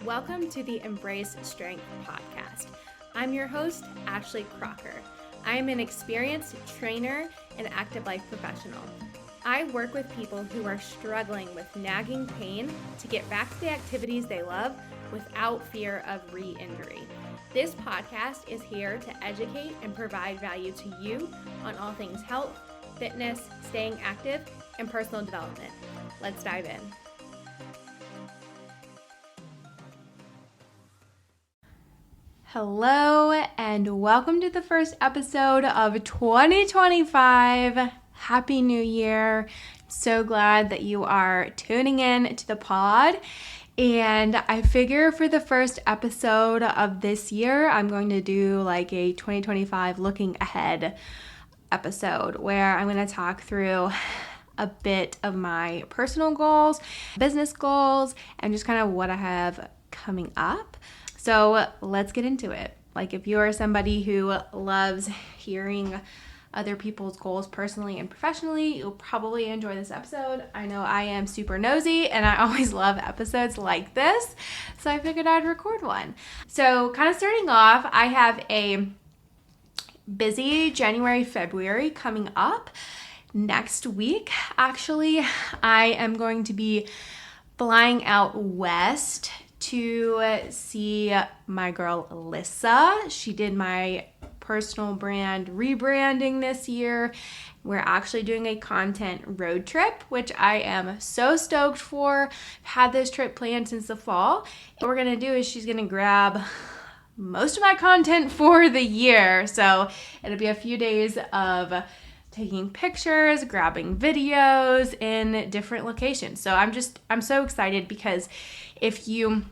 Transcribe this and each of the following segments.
Welcome to the Embrace Strength podcast. I'm your host, Ashley Crocker. I am an experienced trainer and active life professional. I work with people who are struggling with nagging pain to get back to the activities they love without fear of re-injury. This podcast is here to educate and provide value to you on all things health, fitness, staying active, and personal development. Let's dive in. Hello and welcome to the first episode of 2025. Happy New Year. So glad that you are tuning in to the pod. And I figure for the first episode of this year, I'm going to do like a 2025 looking ahead episode where I'm going to talk through a bit of my personal goals, business goals, and just kind of what I have coming up. So let's get into it. Like if you are somebody who loves hearing other people's goals personally and professionally, you'll probably enjoy this episode. I know I am super nosy and I always love episodes like this, so I figured I'd record one. So kind of starting off, I have a busy January, February coming up. Next week, actually, I am going to be flying out west to see my girl Alyssa. She did my personal brand rebranding this year. We're actually doing a content road trip, which I am so stoked for. I've had this trip planned since the fall. What we're gonna do is she's gonna grab most of my content for the year. So it'll be a few days of taking pictures, grabbing videos in different locations. So I'm so excited because if you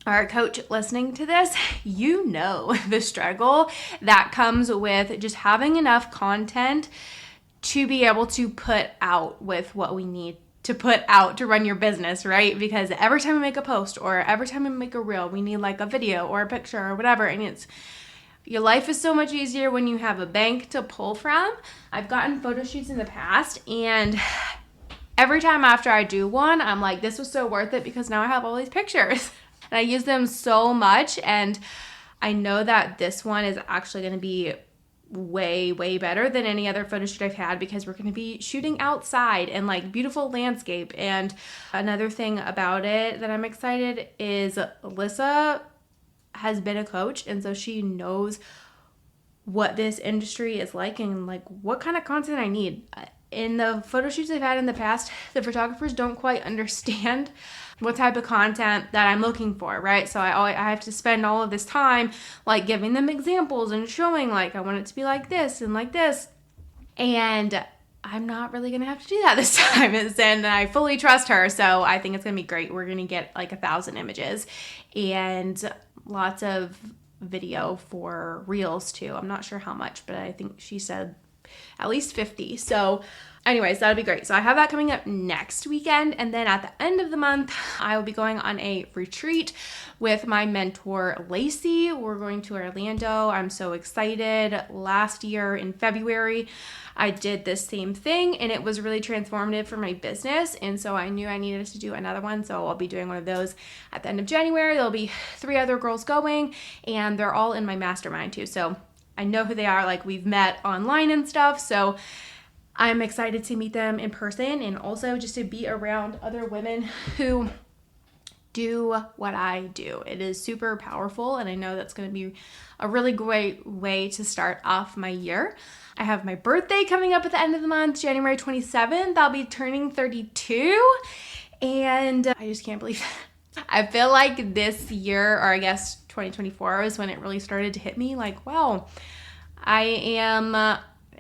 are a coach listening to this, you know the struggle that comes with just having enough content to be able to put out with what we need to put out to run your business, right? Because every time we make a post or every time we make a reel, we need like a video or a picture or whatever. And your life is so much easier when you have a bank to pull from. I've gotten photo shoots in the past, and every time after I do one, I'm like, this was so worth it because now I have all these pictures. And I use them so much, and I know that this one is actually going to be way, way better than any other photo shoot I've had because we're going to be shooting outside and like beautiful landscape. And another thing about it that I'm excited is Alyssa has been a coach, and so she knows what this industry is like and like what kind of content I need. In the photo shoots I've had in the past, the photographers don't quite understand what type of content that I'm looking for, right? So I have to spend all of this time like giving them examples and showing like I want it to be like this and like this. And I'm not really going to have to do that this time. And I fully trust her. So I think it's going to be great. We're going to get like 1,000 images and lots of video for reels too. I'm not sure how much, but I think she said at least 50. So anyways, that'll be great. So I have that coming up next weekend. And then at the end of the month, I will be going on a retreat with my mentor, Lacey. We're going to Orlando. I'm so excited. Last year in February, I did this same thing and it was really transformative for my business. And so I knew I needed to do another one. So I'll be doing one of those at the end of January. There'll be 3 other girls going and they're all in my mastermind too. So I know who they are. Like we've met online and stuff. So I'm excited to meet them in person and also just to be around other women who do what I do. It is super powerful, and I know that's going to be a really great way to start off my year. I have my birthday coming up at the end of the month, January 27th. I'll be turning 32, and I just can't believe that. I feel like this year, or I guess 2024, is when it really started to hit me like, wow, I am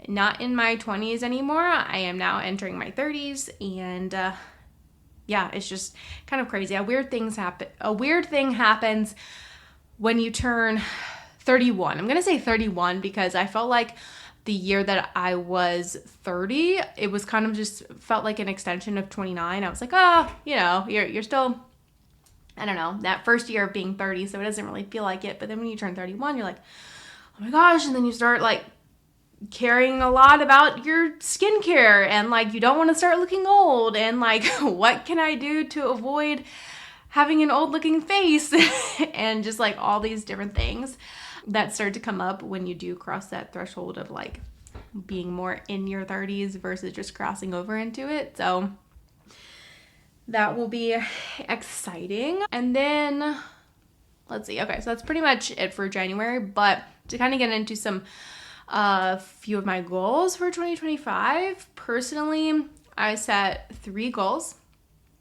not in my 20s anymore. I am now entering my 30s, and yeah, it's just kind of crazy. A weird thing happens when you turn 31. I'm going to say 31 because I felt like the year that I was 30, it was kind of just felt like an extension of 29. I was like, you're still, I don't know, that first year of being 30, so it doesn't really feel like it. But then when you turn 31, you're like, oh my gosh, and then you start like caring a lot about your skincare and like you don't want to start looking old and like what can I do to avoid having an old looking face and just like all these different things that start to come up when you do cross that threshold of like being more in your 30s versus just crossing over into it. So that will be exciting. And then let's see. Okay, so that's pretty much it for January, but to kind of get into some few of my goals for 2025, personally, I set 3 goals.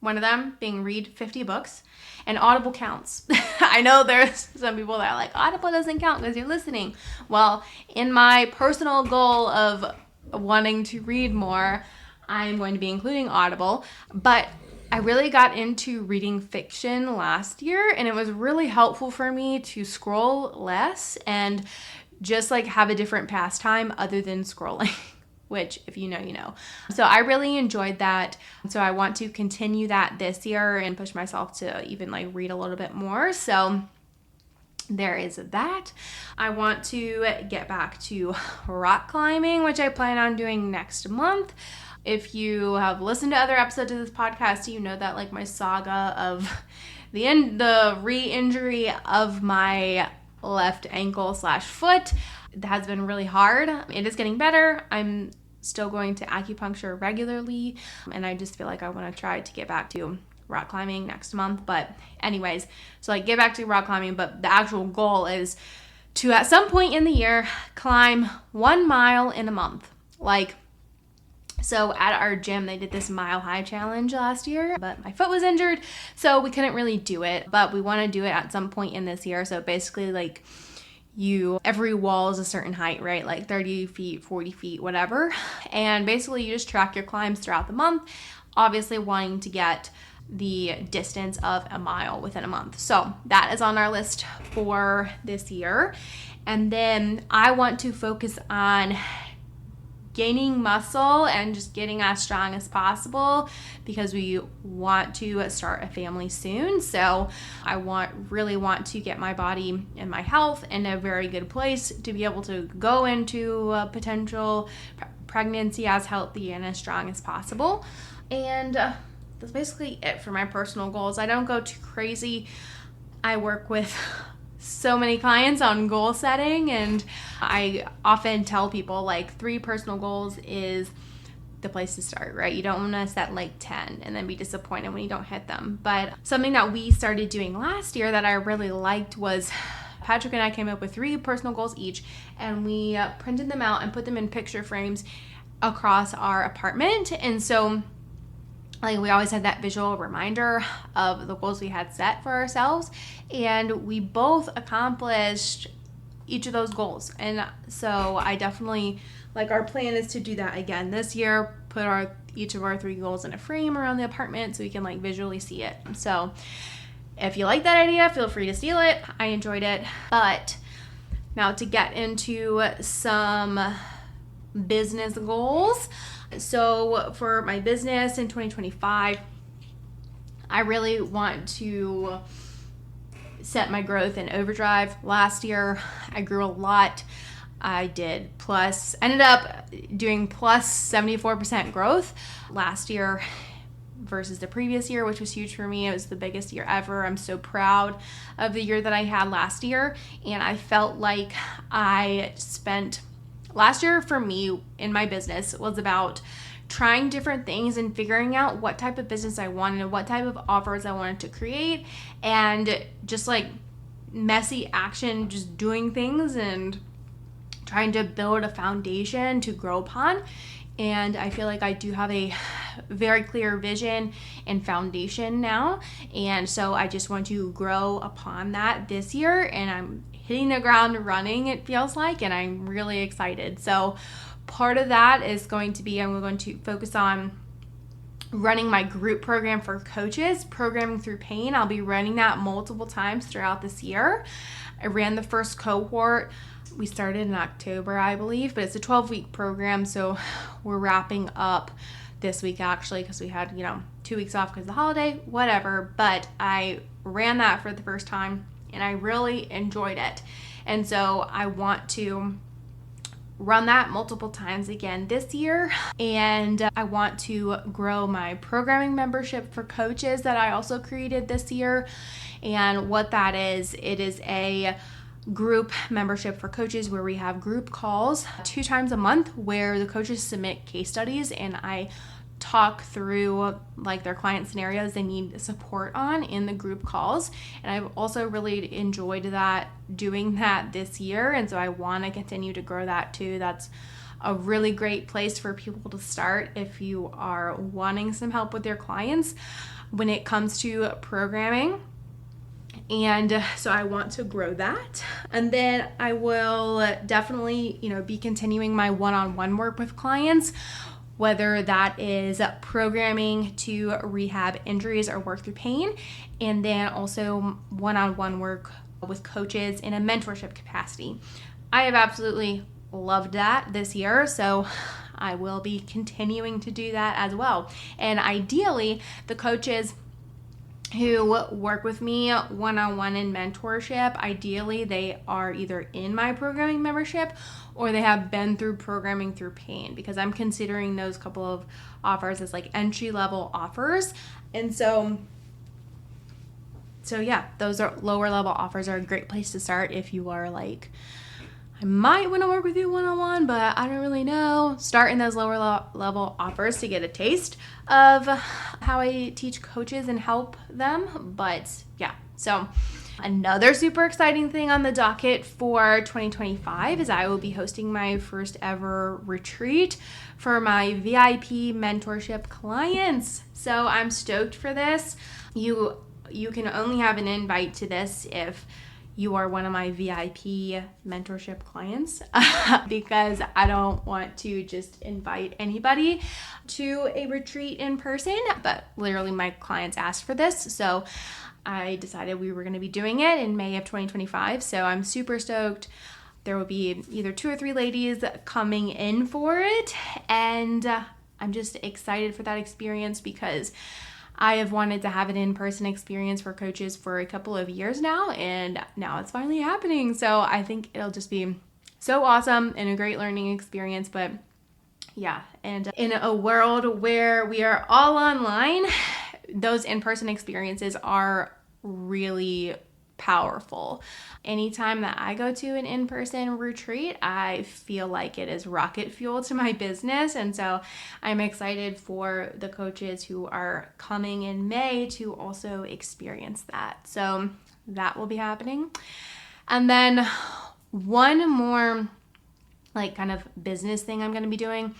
One of them being read 50 books, and Audible counts. I know there's some people that are like, Audible doesn't count because you're listening. Well, in my personal goal of wanting to read more, I'm going to be including Audible, but I really got into reading fiction last year, and it was really helpful for me to scroll less and just like have a different pastime other than scrolling, which if you know, you know. So I really enjoyed that. So I want to continue that this year and push myself to even like read a little bit more. So there is that. I want to get back to rock climbing, which I plan on doing next month. If you have listened to other episodes of this podcast, you know that like my saga of the re-injury of my left ankle / foot has been really hard. It is getting better. I'm still going to acupuncture regularly, and I just feel like I want to try to get back to rock climbing next month. But anyways, so like get back to rock climbing, but the actual goal is to at some point in the year climb 1 mile in a month. So at our gym, they did this mile high challenge last year, but my foot was injured, so we couldn't really do it, but we want to do it at some point in this year. So basically like every wall is a certain height, right? Like 30 feet, 40 feet, whatever. And basically you just track your climbs throughout the month, obviously wanting to get the distance of a mile within a month. So that is on our list for this year. And then I want to focus on gaining muscle and just getting as strong as possible because we want to start a family soon. So I really want to get my body and my health in a very good place to be able to go into a potential pregnancy as healthy and as strong as possible. And that's basically it for my personal goals. I don't go too crazy. I work with so many clients on goal setting, and I often tell people like 3 personal goals is the place to start, right? You don't want to set like 10 and then be disappointed when you don't hit them. But something that we started doing last year that I really liked was Patrick and I came up with 3 personal goals each, and we printed them out and put them in picture frames across our apartment. And so like we always had that visual reminder of the goals we had set for ourselves, and we both accomplished each of those goals. And so I definitely like our plan is to do that again this year, put each of our 3 goals in a frame around the apartment so we can like visually see it. So if you like that idea, feel free to steal it. I enjoyed it. But now to get into some business goals. So for my business in 2025, I really want to set my growth in overdrive. Last year, I grew a lot. I ended up doing plus 74% growth last year versus the previous year, which was huge for me. It was the biggest year ever. I'm so proud of the year that I had last year. And I felt like last year for me in my business was about trying different things and figuring out what type of business I wanted and what type of offers I wanted to create, and just like messy action, just doing things and trying to build a foundation to grow upon. And I feel like I do have a very clear vision and foundation now. And so I just want to grow upon that this year. And I'm hitting the ground running, it feels like, and I'm really excited. So part of that is going to be, I'm going to focus on running my group program for coaches, Programming Through Pain. I'll be running that multiple times throughout this year. I ran the first cohort. We started in October, I believe, but it's a 12-week program, so we're wrapping up this week actually because we had, 2 weeks off because of the holiday, whatever. But I ran that for the first time and I really enjoyed it. And so I want to run that multiple times again this year. And I want to grow my programming membership for coaches that I also created this year. And what that is, it is a group membership for coaches where we have group calls 2 times a month where the coaches submit case studies and I talk through like their client scenarios they need support on in the group calls. And I've also really enjoyed doing that this year, and so I want to continue to grow that too. That's a really great place for people to start if you are wanting some help with your clients when it comes to programming. And so I want to grow that. And then I will definitely, be continuing my one-on-one work with clients, whether that is programming to rehab injuries or work through pain, and then also one-on-one work with coaches in a mentorship capacity. I have absolutely loved that this year, so I will be continuing to do that as well. And ideally, the coaches who work with me one-on-one in mentorship, ideally they are either in my programming membership or they have been through programming through pain, because I'm considering those couple of offers as like entry-level offers. And so yeah, those are lower level offers are a great place to start if you are like, I might want to work with you one-on-one, but I don't really know. Start in those lower level offers to get a taste of how I teach coaches and help them. But yeah, so another super exciting thing on the docket for 2025 is I will be hosting my first ever retreat for my VIP mentorship clients. So I'm stoked for this. You can only have an invite to this if you are one of my VIP mentorship clients because I don't want to just invite anybody to a retreat in person, but literally my clients asked for this. So I decided we were going to be doing it in May of 2025. So I'm super stoked. There will be either 2 or 3 ladies coming in for it. And I'm just excited for that experience because I have wanted to have an in-person experience for coaches for a couple of years now, and now it's finally happening. So I think it'll just be so awesome and a great learning experience. But yeah, and in a world where we are all online, those in-person experiences are really powerful. Anytime that I go to an in-person retreat, I feel like it is rocket fuel to my business. And so I'm excited for the coaches who are coming in May to also experience that. So that will be happening. And then one more like kind of business thing I'm going to be doing.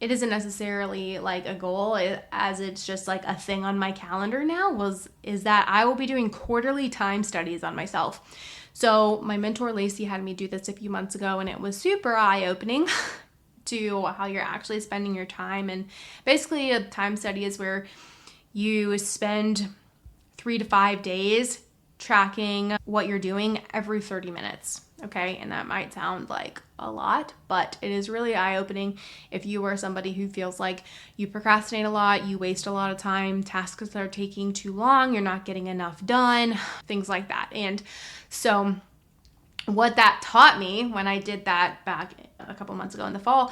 It isn't necessarily like a goal, as it's just like a thing on my calendar now, is that I will be doing quarterly time studies on myself. So my mentor Lacey had me do this a few months ago, and it was super eye-opening to how you're actually spending your time. And basically a time study is where you spend 3 to 5 days tracking what you're doing every 30 minutes. Okay, and that might sound like a lot, but it is really eye-opening if you are somebody who feels like you procrastinate a lot, you waste a lot of time, tasks are taking too long, you're not getting enough done, things like that. And so what that taught me when I did that back a couple months ago in the fall,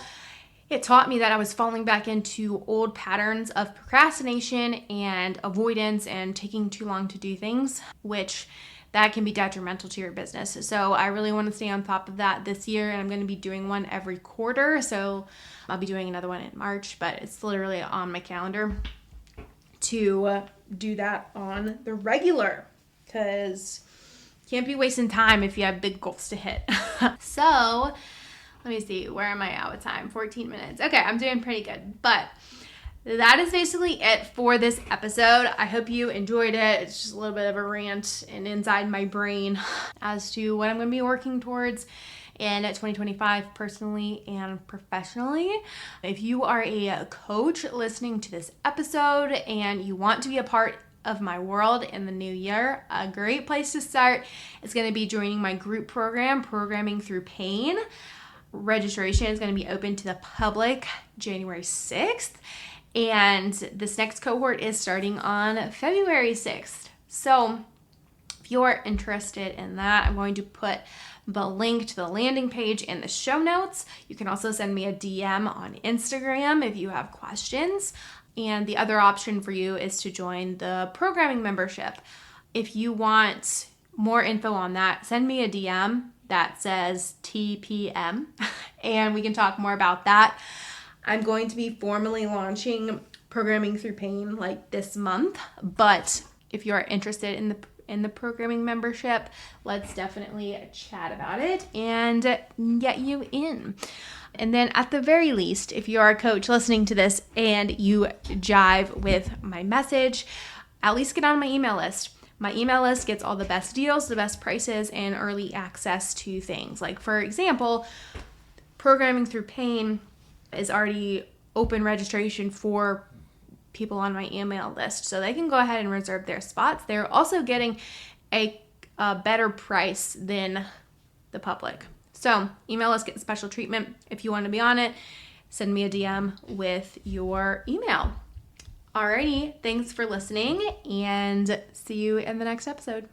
it taught me that I was falling back into old patterns of procrastination and avoidance and taking too long to do things, which that can be detrimental to your business. So I really want to stay on top of that this year, and I'm going to be doing one every quarter. So I'll be doing another one in March, but it's literally on my calendar to do that on the regular, because you can't be wasting time if you have big goals to hit. So let me see, where am I at with time? 14 minutes. Okay, I'm doing pretty good, but that is basically it for this episode. I hope you enjoyed it. It's just a little bit of a rant and inside my brain as to what I'm going to be working towards in 2025 personally and professionally. If you are a coach listening to this episode and you want to be a part of my world in the new year, a great place to start is going to be joining my group program, Programming Through Pain. Registration is going to be open to the public January 6th. And this next cohort is starting on February 6th. So if if you're interested in that, I'm going to put the link to the landing page in the show notes. You can also send me a DM on Instagram if you have questions. And the other option for you is to join the programming membership. If you want more info on that, send me a DM that says TPM and we can talk more about that. I'm going to be formally launching Programming Through Pain like this month, but if you're interested in the programming membership, let's definitely chat about it and get you in. And then at the very least, if you're a coach listening to this and you jive with my message, at least get on my email list. My email list gets all the best deals, the best prices, and early access to things. Like, for example, Programming Through Pain is already open registration for people on my email list, so they can go ahead and reserve their spots. They're also getting a better price than the public. So email list gets special treatment. If you want to be on it, send me a DM with your email. Alrighty, thanks for listening and see you in the next episode.